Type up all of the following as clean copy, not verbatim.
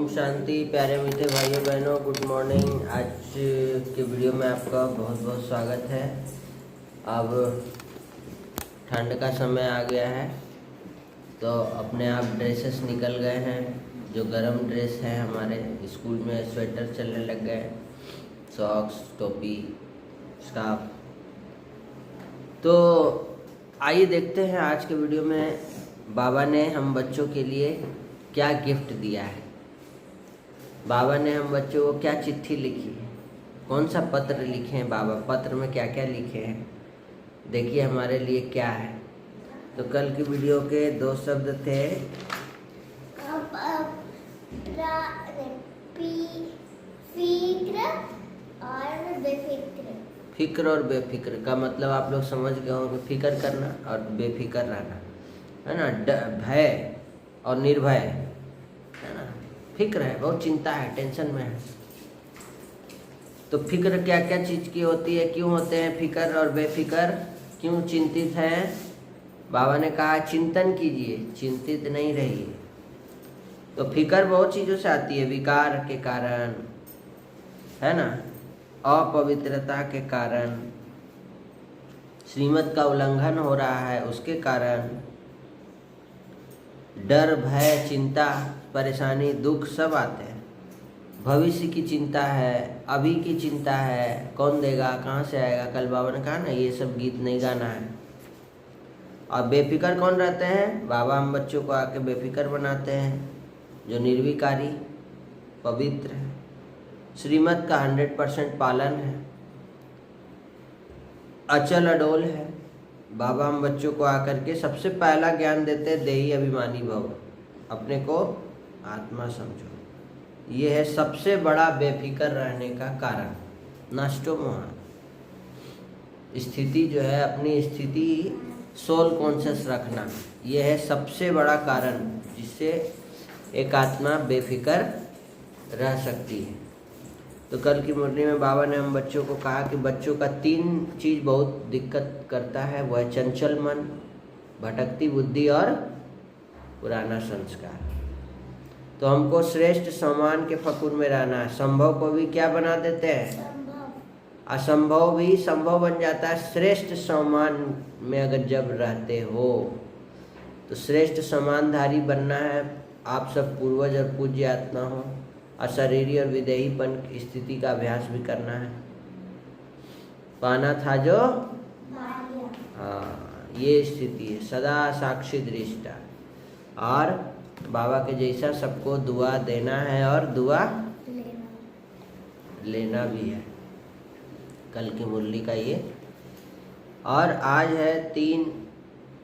ओम शांति। प्यारे मीठे भाइयों बहनों, गुड मॉर्निंग। आज के वीडियो में आपका बहुत बहुत स्वागत है। अब ठंड का समय आ गया है तो अपने आप ड्रेसेस निकल गए हैं। जो गर्म ड्रेस है हमारे स्कूल में स्वेटर चलने लग गए, सॉक्स, टोपी, स्कार्फ। तो आइए देखते हैं आज के वीडियो में बाबा ने हम बच्चों के लिए क्या गिफ्ट दिया है। बाबा ने हम बच्चों को क्या चिट्ठी लिखी है, कौन सा पत्र लिखे हैं बाबा, पत्र में क्या क्या लिखे हैं, देखिए हमारे लिए क्या है। तो कल की वीडियो के दो शब्द थे फिक्र और बेफिक्र का मतलब आप लोग समझ गए होंगे। फिक्र करना और बेफिक्र रहना, है ना। भय और निर्भय, है ना। फिक्र है, बहुत चिंता है, टेंशन में है। तो फिक्र क्या क्या चीज़ की होती है, क्यों होते हैं फिक्र और बेफिक्र, क्यों चिंतित हैं। बाबा ने कहा चिंतन कीजिए, चिंतित नहीं रहिए। तो फिक्र बहुत चीज़ों से आती है, विकार के कारण, है ना, अपवित्रता के कारण, श्रीमत का उल्लंघन हो रहा है उसके कारण, डर, भय, चिंता, परेशानी, दुख सब आते हैं। भविष्य की चिंता है, अभी की चिंता है, कौन देगा, कहाँ से आएगा। कल बाबा ने कहा ना ये सब गीत नहीं गाना है। और बेफिक्र कौन रहते हैं, बाबा हम बच्चों को आके बेफिक्र बनाते हैं। जो निर्विकारी, पवित्र है, श्रीमत का 100% पालन है, अचल अडोल है। बाबा हम बच्चों को आकर के सबसे पहला ज्ञान देते हैं, देही अभिमानी भव, अपने को आत्मा समझो। ये है सबसे बड़ा बेफिक्र रहने का कारण। नष्टो मोह स्थिति जो है, अपनी स्थिति सोल कॉन्शियस रखना, ये है सबसे बड़ा कारण जिससे एक आत्मा बेफिक्र रह सकती है। तो कल की मुरली में बाबा ने हम बच्चों को कहा कि बच्चों का 3 चीज़ बहुत दिक्कत करता है, वो है चंचल मन, भटकती बुद्धि और पुराना संस्कार। तो हमको श्रेष्ठ सम्मान के फकुर में रहना है। संभव को भी क्या बना देते हैं, असंभव भी संभव बन जाता है श्रेष्ठ सम्मान में अगर जब रहते हो। तो श्रेष्ठ सम्मानधारी बनना है। आप सब पूर्वज और पूज्य आत्मा हो। अशरीरी और विदेहीपन की स्थिति का अभ्यास भी करना है। पाना था जो, हाँ, ये स्थिति है, सदा साक्षी दृष्टा। और बाबा के जैसा सबको दुआ देना है और दुआ लेना भी है। कल की मुरली का ये। और आज है 3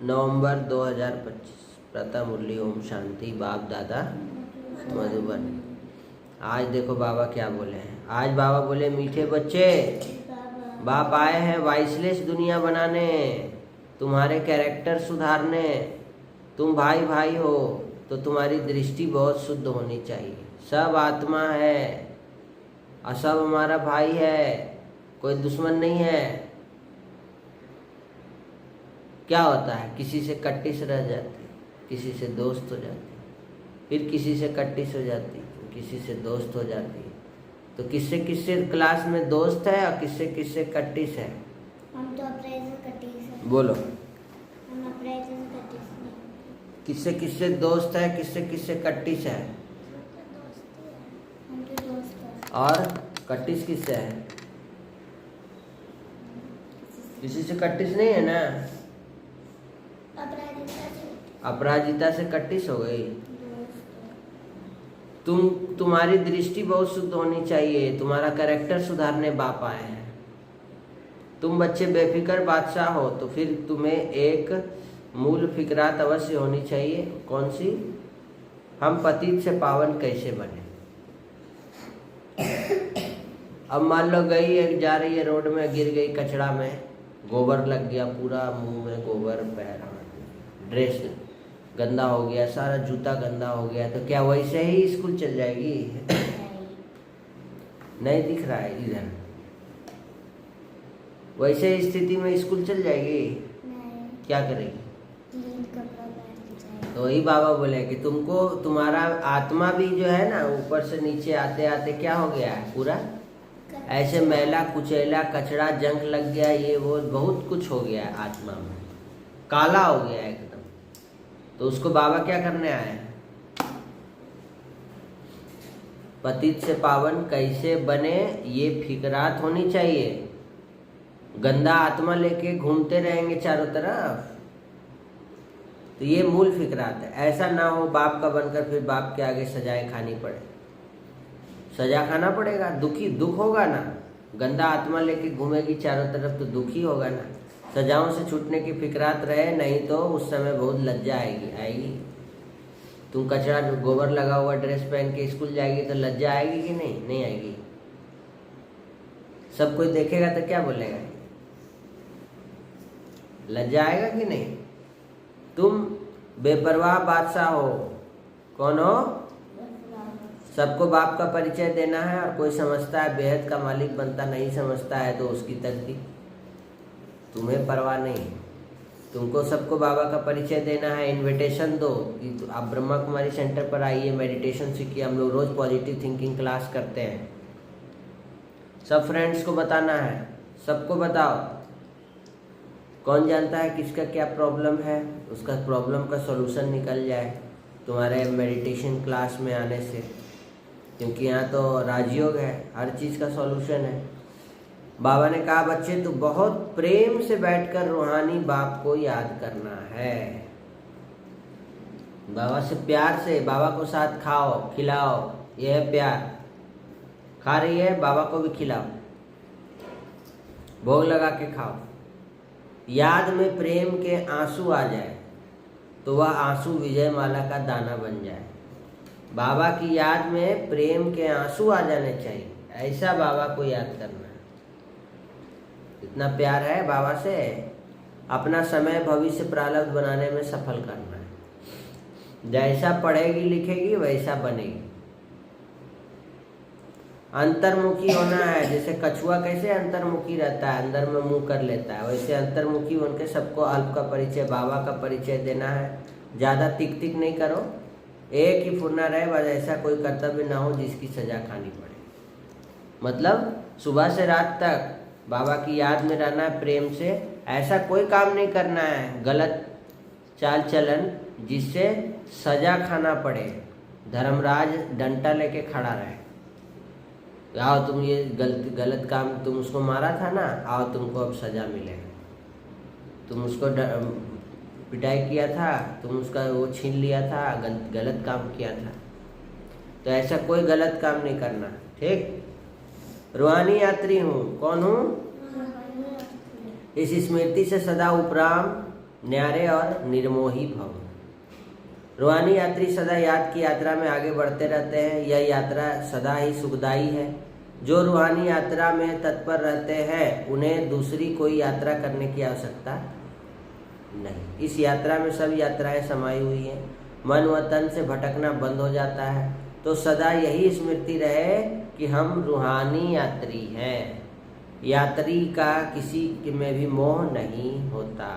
नवंबर 2025, प्रथम मुरली ओम शांति, बाप दादा मधुबन। आज देखो बाबा क्या बोले हैं। आज बाबा बोले, मीठे बच्चे, बाप आए हैं वाइसलेस दुनिया बनाने, तुम्हारे कैरेक्टर सुधारने। तुम भाई भाई हो तो तुम्हारी दृष्टि बहुत शुद्ध होनी चाहिए। सब आत्मा है और सब हमारा भाई है, कोई दुश्मन नहीं है। क्या होता है, किसी से कट्टिस रह जाती, किसी से दोस्त हो जाती, फिर किसी से कट्टिस हो जाती, किसी से दोस्त हो जाती है। तो किससे किससे क्लास में दोस्त है और किससे किससे कट्टिस है। हम तो अपने से कट्टिस है। बोलो, हम अपने से कट्टिस नहीं। किससे किससे दोस्त है, किससे किससे कट्टिस है। हम तो दोस्त हैं। और कट्टिस किससे है, किसी से कट्टिस नहीं है ना। अपराजिता से कट्टिस हो गई। तुम्हारी दृष्टि बहुत शुद्ध होनी चाहिए, तुम्हारा कैरेक्टर सुधारने बाप आए हैं। तुम बच्चे बेफिक्र बादशाह हो तो फिर तुम्हें एक मूल फिक्रात अवश्य होनी चाहिए। कौन सी, हम पतित से पावन कैसे बने। अब मान लो गई, जा रही है रोड में, गिर गई कचड़ा में, गोबर लग गया पूरा, मुंह में गोबर, पैर, ड्रेस गंदा हो गया, सारा जूता गंदा हो गया, तो क्या वैसे ही स्कूल चल जाएगी। नहीं दिख रहा है इधर, वैसे स्थिति में स्कूल चल जाएगी। नहीं। क्या करेगी, क्लीन कपड़ा पहन के जाएगी। तो वही बाबा बोले कि तुमको तुम्हारा आत्मा भी जो है ना ऊपर से नीचे आते आते क्या हो गया है, पूरा ऐसे मैला कुचैला कचरा जंग लग गया, ये वो बहुत कुछ हो गया है आत्मा में, काला हो गया है एकदम। तो उसको बाबा क्या करने आए हैं, पतित से पावन कैसे बने ये फिक्रात होनी चाहिए। गंदा आत्मा लेके घूमते रहेंगे चारों तरफ, तो ये मूल फिक्रात है। ऐसा ना हो बाप का बनकर फिर बाप के आगे सजाएं खानी पड़े, सजा खाना पड़ेगा, दुख होगा ना। गंदा आत्मा लेके घूमेगी चारों तरफ तो दुखी होगा ना। सजाओं से छूटने की फिक्रात रहे, नहीं तो उस समय बहुत लज्जा आएगी। तुम कचरा गोबर लगा हुआ ड्रेस पहन के स्कूल जाएगी तो लज्जा आएगी कि नहीं? नहीं आएगी। सब कोई देखेगा तो क्या बोलेगा, लज्जा आएगा कि नहीं? तुम बेपरवाह बादशाह हो। कौन हो? सबको बाप का परिचय देना है, और कोई समझता है बेहद का मालिक बनता, नहीं समझता है तो उसकी तकदीर। तुम्हें परवाह नहीं, तुमको सबको बाबा का परिचय देना है। इनविटेशन दो कि आप ब्रह्मा कुमारी सेंटर पर आइए, मेडिटेशन सीखिए। हम लोग रोज पॉजिटिव थिंकिंग क्लास करते हैं। सब फ्रेंड्स को बताना है, सबको बताओ। कौन जानता है किसका क्या प्रॉब्लम है, उसका प्रॉब्लम का सॉल्यूशन निकल जाए तुम्हारे मेडिटेशन क्लास में आने से, क्योंकि यहाँ तो राजयोग है, हर चीज़ का सॉल्यूशन है। बाबा ने कहा बच्चे तो बहुत प्रेम से बैठकर रूहानी बाप को याद करना है। बाबा से प्यार से, बाबा को साथ खाओ खिलाओ, यह है प्यार। खा रही है, बाबा को भी खिलाओ, भोग लगा के खाओ। याद में प्रेम के आंसू आ जाए तो वह आंसू विजय माला का दाना बन जाए। बाबा की याद में प्रेम के आंसू आ जाने चाहिए, ऐसा बाबा को याद करना है। इतना प्यार है बाबा से, अपना समय भविष्य प्रारब्ध बनाने में सफल करना है। जैसा पढ़ेगी लिखेगी वैसा बनेगी। अंतर्मुखी होना है। जैसे कछुआ कैसे अंतर्मुखी रहता है, अंदर में मुंह कर लेता है, वैसे अंतर्मुखी बनके सबको अल्प का परिचय, बाबा का परिचय देना है। ज़्यादा तिक तिक नहीं करो, एक ही फुरना रहे बस। ऐसा कोई कर्तव्य ना हो जिसकी सजा खानी पड़े। मतलब सुबह से रात तक बाबा की याद में रहना है प्रेम से। ऐसा कोई काम नहीं करना है गलत चाल चलन जिससे सजा खाना पड़े। धर्मराज डंडा लेके खड़ा रहे, आओ तुम ये गलत काम, तुम उसको मारा था ना, आओ तुमको अब सजा मिलेगा। तुम उसको पिटाई किया था, तुम उसका वो छीन लिया था, गलत काम किया था। तो ऐसा कोई गलत काम नहीं करना, ठीक। रूहानी यात्री हूँ। कौन हूँ? इस स्मृति से सदा उपराम न्यारे और निर्मोही भव। रूहानी यात्री सदा याद की यात्रा में आगे बढ़ते रहते हैं। यह यात्रा सदा ही सुखदायी है। जो रूहानी यात्रा में तत्पर रहते हैं उन्हें दूसरी कोई यात्रा करने की आवश्यकता नहीं। इस यात्रा में सब यात्राएं समाई हुई हैं। मन व तन से भटकना बंद हो जाता है। तो सदा यही स्मृति रहे कि हम रूहानी यात्री हैं। यात्री का किसी में भी मोह नहीं होता।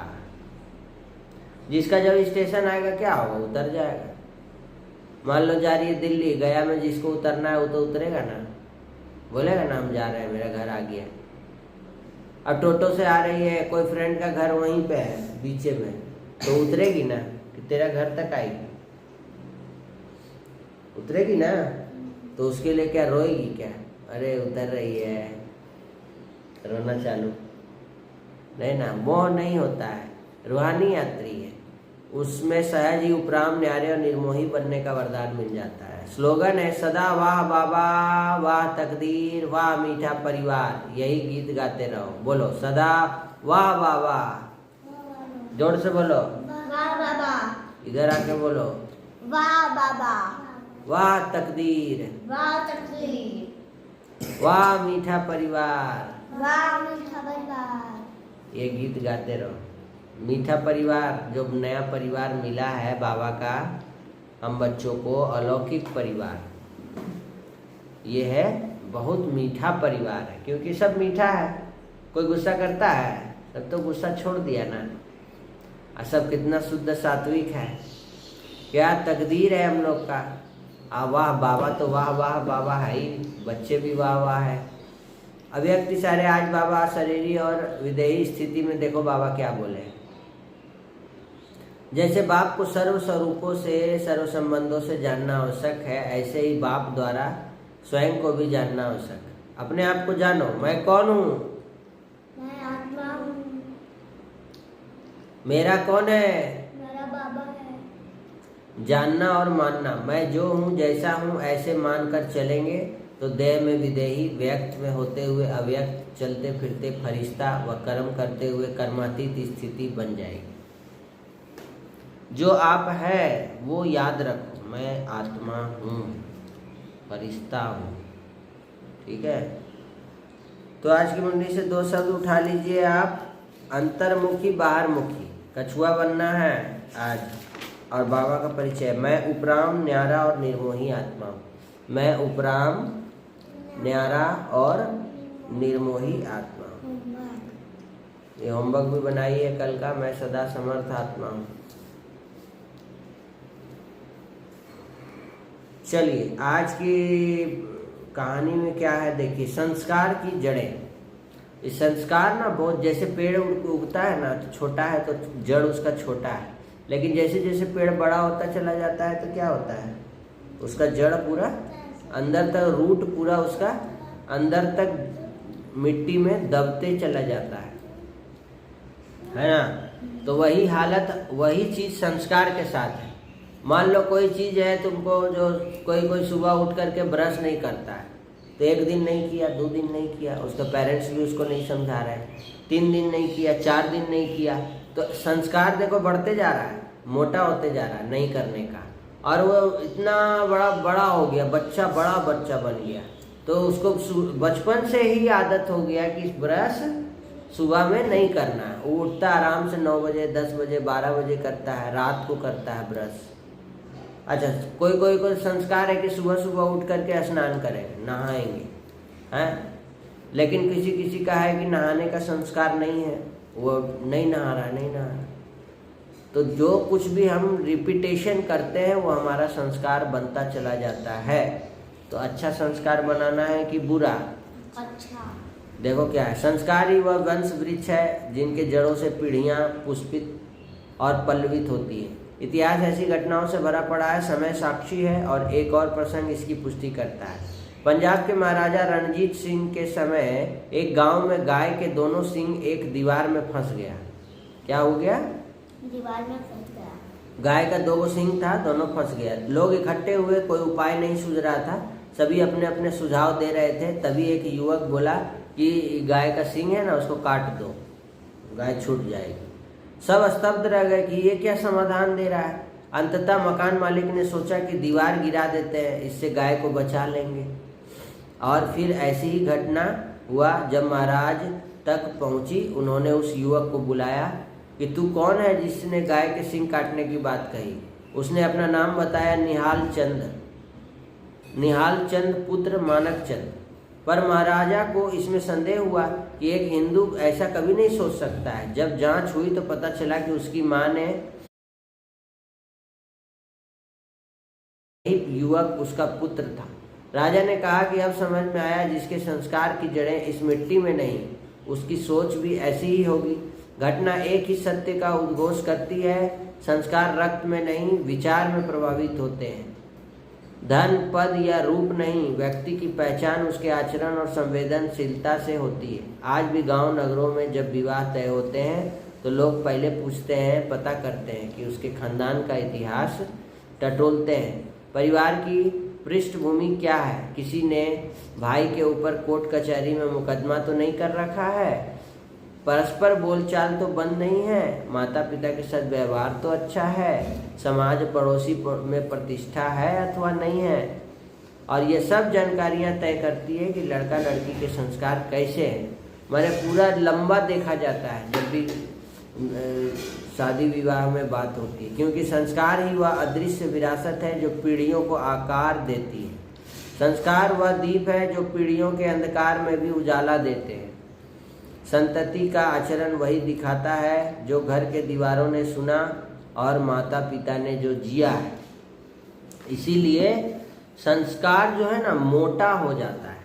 जिसका जब स्टेशन आएगा क्या होगा, उतर जाएगा। मान लो जा रही है दिल्ली, गया में जिसको उतरना है वो तो उतरेगा ना, बोलेगा ना हम जा रहे हैं, मेरा घर आ गया। अब टोटो से आ रही है, कोई फ्रेंड का घर वहीं पे है बीचे में, तो उतरेगी ना कि तेरा घर तक आएगी, उतरेगी ना। तो उसके लिए क्या रोएगी क्या, अरे उतर रही है, रोना चालू नहीं ना। मोह नहीं होता है, रूहानी यात्री है, उसमें सहज ही उपराम न्यारे और निर्मोही बनने का वरदान मिल जाता है। स्लोगन है सदा वाह बाबा, वाह तकदीर, वाह मीठा परिवार। यही गीत गाते रहो। बोलो सदा वाह बाबा, जोर से बोलो वाह बाबा, इधर आके बोलो वाह बाबा, वाह तकदीर, वाह तकदीर, वाह मीठा परिवार। वाह मीठा परिवार। ये गीत गाते रहो। मीठा परिवार, जो नया परिवार मिला है बाबा का हम बच्चों को, अलौकिक परिवार, ये है बहुत मीठा परिवार है। क्योंकि सब मीठा है। कोई गुस्सा करता है, सब तो गुस्सा छोड़ दिया ना। और सब कितना शुद्ध सात्विक है, क्या तकदीर है हम लोग का। वाह बाबा तो वाह वाह बाबा है ही, बच्चे भी वाह वाह है। अव्यक्त इशारे आज बाबा शरीरी और विदेही स्थिति में देखो बाबा क्या बोले। जैसे बाप को सर्व स्वरूपों से सर्व संबंधों से जानना आवश्यक है, ऐसे ही बाप द्वारा स्वयं को भी जानना आवश्यक है। अपने आप को जानो, मैं कौन हूँ, मैं आत्मा हूँ, मेरा कौन है, मेरा बाबा है। जानना और मानना, मैं जो हूँ जैसा हूँ ऐसे मानकर चलेंगे तो देह में विदेही, व्यक्त में होते हुए अव्यक्त, चलते फिरते फरिश्ता व कर्म करते हुए कर्मातीत स्थिति बन जाएगी। जो आप है वो याद रखो, मैं आत्मा हूँ, फरिश्ता हूँ। ठीक है, तो आज की मुंडी से 2 शब्द उठा लीजिए आप। अंतर्मुखी, बाहरमुखी, कछुआ बनना है आज। और बाबा का परिचय, मैं उपराम, न्यारा और निर्मोही आत्मा हूँ। मैं उपराम, न्यारा और निर्मोही आत्मा हूँ। ये होमवर्क भी बनाइए कल का। मैं सदा समर्थ आत्मा हूँ। चलिए आज की कहानी में क्या है देखिए, संस्कार की जड़ें। इस संस्कार ना बहुत, जैसे पेड़ उगता है ना तो छोटा है तो जड़ उसका छोटा है, लेकिन जैसे जैसे पेड़ बड़ा होता चला जाता है तो क्या होता है, उसका जड़ पूरा अंदर तक, रूट पूरा उसका अंदर तक मिट्टी में दबते चला जाता है ना। तो वही हालत, वही चीज संस्कार के साथ है। मान लो कोई चीज है तुमको, जो कोई सुबह उठ करके ब्रश नहीं करता है, तो 1 दिन नहीं किया, 2 दिन नहीं किया, उसके पेरेंट्स भी उसको नहीं समझा रहे हैं, 3 दिन नहीं किया, 4 दिन नहीं किया, तो संस्कार देखो बढ़ते जा रहा है, मोटा होते जा रहा है नहीं करने का। और वो इतना बड़ा हो गया, बड़ा बच्चा बन गया, तो उसको बचपन से ही आदत हो गया कि ब्रश सुबह में नहीं करना है। वो उठता आराम से 9 बजे, 10 बजे, 12 बजे करता है, रात को करता है ब्रश। अच्छा, कोई संस्कार है कि सुबह सुबह उठ करके स्नान करेंगे, नहाएंगे हैं, लेकिन किसी का है कि नहाने का संस्कार नहीं है, वो नहीं नहा रहा। तो जो कुछ भी हम रिपीटेशन करते हैं वो हमारा संस्कार बनता चला जाता है। तो अच्छा संस्कार बनाना है कि बुरा? अच्छा। देखो क्या है, संस्कार ही वह वंश वृक्ष है जिनके जड़ों से पीढ़ियां पुष्पित और पल्लवित होती है। इतिहास ऐसी घटनाओं से भरा पड़ा है, समय साक्षी है और एक और प्रसंग इसकी पुष्टि करता है। पंजाब के महाराजा रणजीत सिंह के समय एक गांव में गाय के दोनों सींग एक दीवार में फंस गया। क्या हो गया? दीवार में फंस गया। गाय का 2 सींग था, दोनों फंस गया। लोग इकट्ठे हुए, कोई उपाय नहीं सूझ रहा था, सभी अपने अपने सुझाव दे रहे थे। तभी एक युवक बोला कि गाय का सींग है ना, उसको काट दो, गाय छूट जाएगी। सब स्तब्ध रह गए कि ये क्या समाधान दे रहा है। अंततः मकान मालिक ने सोचा कि दीवार गिरा देते हैं, इससे गाय को बचा लेंगे। और फिर ऐसी ही घटना हुआ। जब महाराज तक पहुंची, उन्होंने उस युवक को बुलाया कि तू कौन है जिसने गाय के सींग काटने की बात कही। उसने अपना नाम बताया, निहाल चंद पुत्र मानक चंद। पर महाराजा को इसमें संदेह हुआ कि एक हिंदू ऐसा कभी नहीं सोच सकता है। जब जांच हुई तो पता चला कि उसकी मां ने, युवक उसका पुत्र था। राजा ने कहा कि अब समझ में आया, जिसके संस्कार की जड़ें इस मिट्टी में नहीं, उसकी सोच भी ऐसी ही होगी। घटना एक ही सत्य का उद्घोष करती है, संस्कार रक्त में नहीं विचार में प्रभावित होते हैं। धन, पद या रूप नहीं, व्यक्ति की पहचान उसके आचरण और संवेदनशीलता से होती है। आज भी गांव नगरों में जब विवाह तय होते हैं तो लोग पहले पूछते हैं, पता करते हैं कि उसके खानदान का इतिहास टटोलते हैं, परिवार की पृष्ठभूमि क्या है, किसी ने भाई के ऊपर कोर्ट कचहरी में मुकदमा तो नहीं कर रखा है, परस्पर बोलचाल तो बंद नहीं है, माता पिता के साथ व्यवहार तो अच्छा है, समाज पड़ोसी में प्रतिष्ठा है अथवा नहीं है। और ये सब जानकारियां तय करती है कि लड़का लड़की के संस्कार कैसे हैं। मैंने पूरा लंबा देखा जाता है जब भी शादी विवाह में बात होती है, क्योंकि संस्कार ही वह अदृश्य विरासत है जो पीढ़ियों को आकार देती है। संस्कार वह दीप है जो पीढ़ियों के अंधकार में भी उजाला देते हैं। संतति का आचरण वही दिखाता है जो घर के दीवारों ने सुना और माता पिता ने जो जिया है। इसीलिए संस्कार जो है ना मोटा हो जाता है।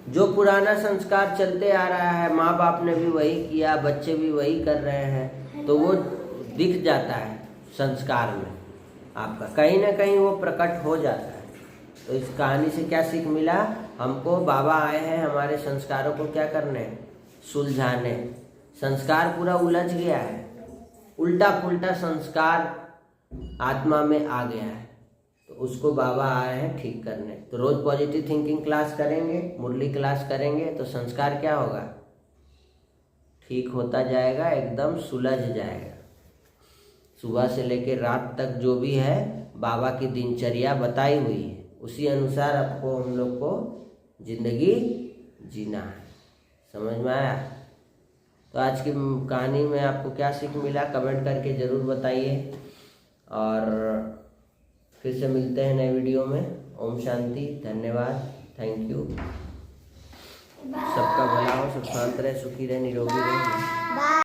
जो पुराना संस्कार चलते आ रहा है, माँ बाप ने भी वही किया, बच्चे भी वही कर रहे हैं, तो वो दिख जाता है संस्कार में आपका, कहीं ना कहीं वो प्रकट हो जाता है। तो इस कहानी से क्या सीख मिला हमको? बाबा आए हैं हमारे संस्कारों को क्या करने? सुलझाने। संस्कार पूरा उलझ गया है, उल्टा पुल्टा संस्कार आत्मा में आ गया है, तो उसको बाबा आए हैं ठीक करने। तो रोज पॉजिटिव थिंकिंग क्लास करेंगे, मुरली क्लास करेंगे, तो संस्कार क्या होगा? ठीक होता जाएगा, एकदम सुलझ जाएगा। सुबह से लेकर रात तक जो भी है बाबा की दिनचर्या बताई हुई है, उसी अनुसार आपको हम लोग को जिंदगी जीना है। समझ में आया? तो आज की कहानी में आपको क्या सीख मिला कमेंट करके ज़रूर बताइए, और फिर से मिलते हैं नए वीडियो में। ओम शांति, धन्यवाद, थैंक यू। सबका भला हो, सब शांत रहे, सुखी रहे, निरोगी रहे।